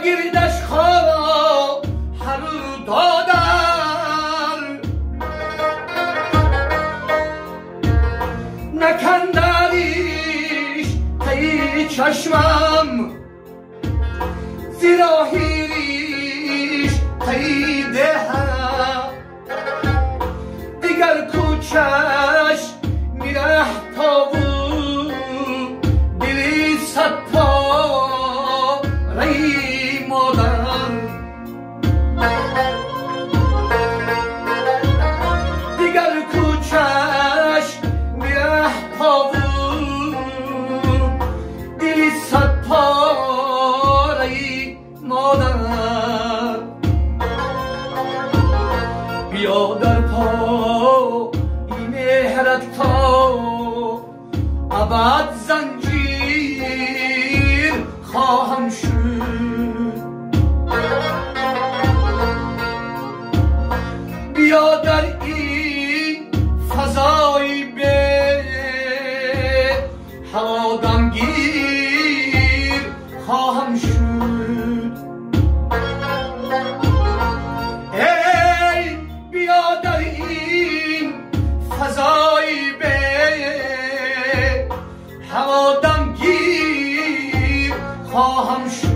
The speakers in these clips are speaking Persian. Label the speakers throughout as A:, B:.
A: گردش خواب هر دادر نکندریش تی چشمم زیرا هیریش تی دهم دیگر کوچش میره تا دلی ستاره مادر دیگر کوچش میره تا دلی ستاره مادر بیا در پای مهرت تا ابد زنجیر خواهم شد بیا در این فضای به هوا دمگیر خواهم شد ای بیا در این فضای به هوا دمگیر خواهم شد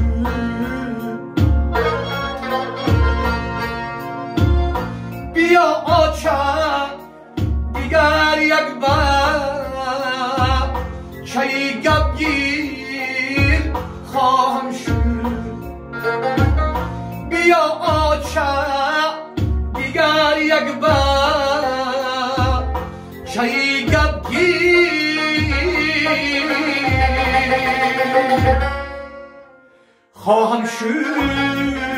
A: بیا آچه دیگر یک بار چای گبگیر خواهم شد بیا آچه دیگر یک بار چای گبگیر خواهم شد